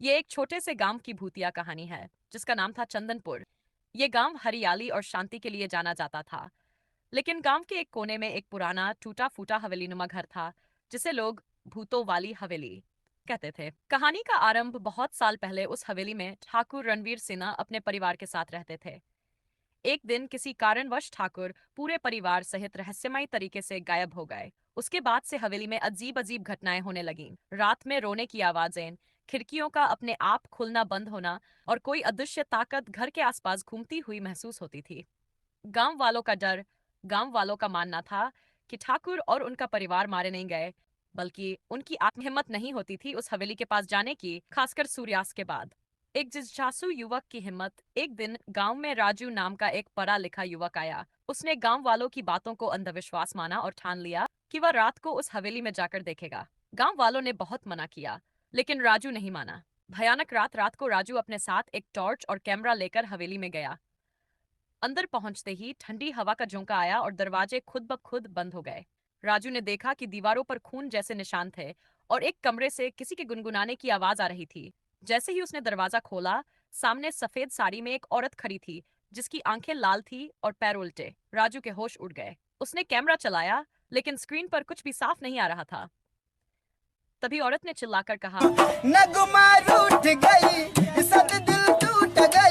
ये एक छोटे से गांव की भूतिया कहानी है जिसका नाम था चंदनपुर। ये गांव हरियाली और शांति के लिए जाना जाता था। लेकिन गांव के एक कोने में एक पुराना टूटा फूटा हवेलीनुमा घर था जिसे लोग भूतों वाली हवेली कहते थे। कहानी का आरंभ बहुत साल पहले उस हवेली में ठाकुर रणवीर सिन्हा अपने परिवार के साथ रहते थे। एक दिन किसी कारणवश ठाकुर पूरे परिवार सहित रहस्यमयी तरीके से गायब हो गए। उसके बाद से हवेली में अजीब अजीब घटनाएं होने लगीं। रात में रोने की आवाजें, खिड़कियों का अपने आप खुलना बंद होना और कोई अदृश्य ताकत घर के आसपास घूमती हुई महसूस होती थी। गांव वालों का डर, गांव वालों का मानना था कि ठाकुर और उनका परिवार मारे नहीं गए, बल्कि उनकी आत्म हिम्मत नहीं होती थी उस हवेली के पास जाने की, खासकर सूर्यास्त के बाद। एक जिज्ञासु युवक की हिम्मत। एक दिन गांव में राजू नाम का एक पढ़ा लिखा युवक आया। उसने गांव वालों की बातों को अंधविश्वास माना और ठान लिया कि वह रात को उस हवेली में जाकर देखेगा। गांव वालों ने बहुत मना किया, लेकिन राजू नहीं माना। भयानक रात रात को राजू अपने साथ एक टॉर्च और कैमरा लेकर हवेली में गया। अंदर पहुंचते ही ठंडी हवा का झोंका आया और दरवाजे खुद ब खुद बंद हो गए। राजू ने देखा कि दीवारों पर खून जैसे निशान थे और एक कमरे से किसी के गुनगुनाने की आवाज आ रही थी। जैसे ही उसने दरवाजा खोला, सामने सफेद साड़ी में एक औरत खड़ी थी जिसकी आंखें लाल थी और पैर उल्टे। राजू के होश उड़ गए। उसने कैमरा चलाया, लेकिन स्क्रीन पर कुछ भी साफ नहीं आ रहा था। तभी औरत ने चिल्लाकर कहा, नगमा रूठ गई, सद दिल टूट गई।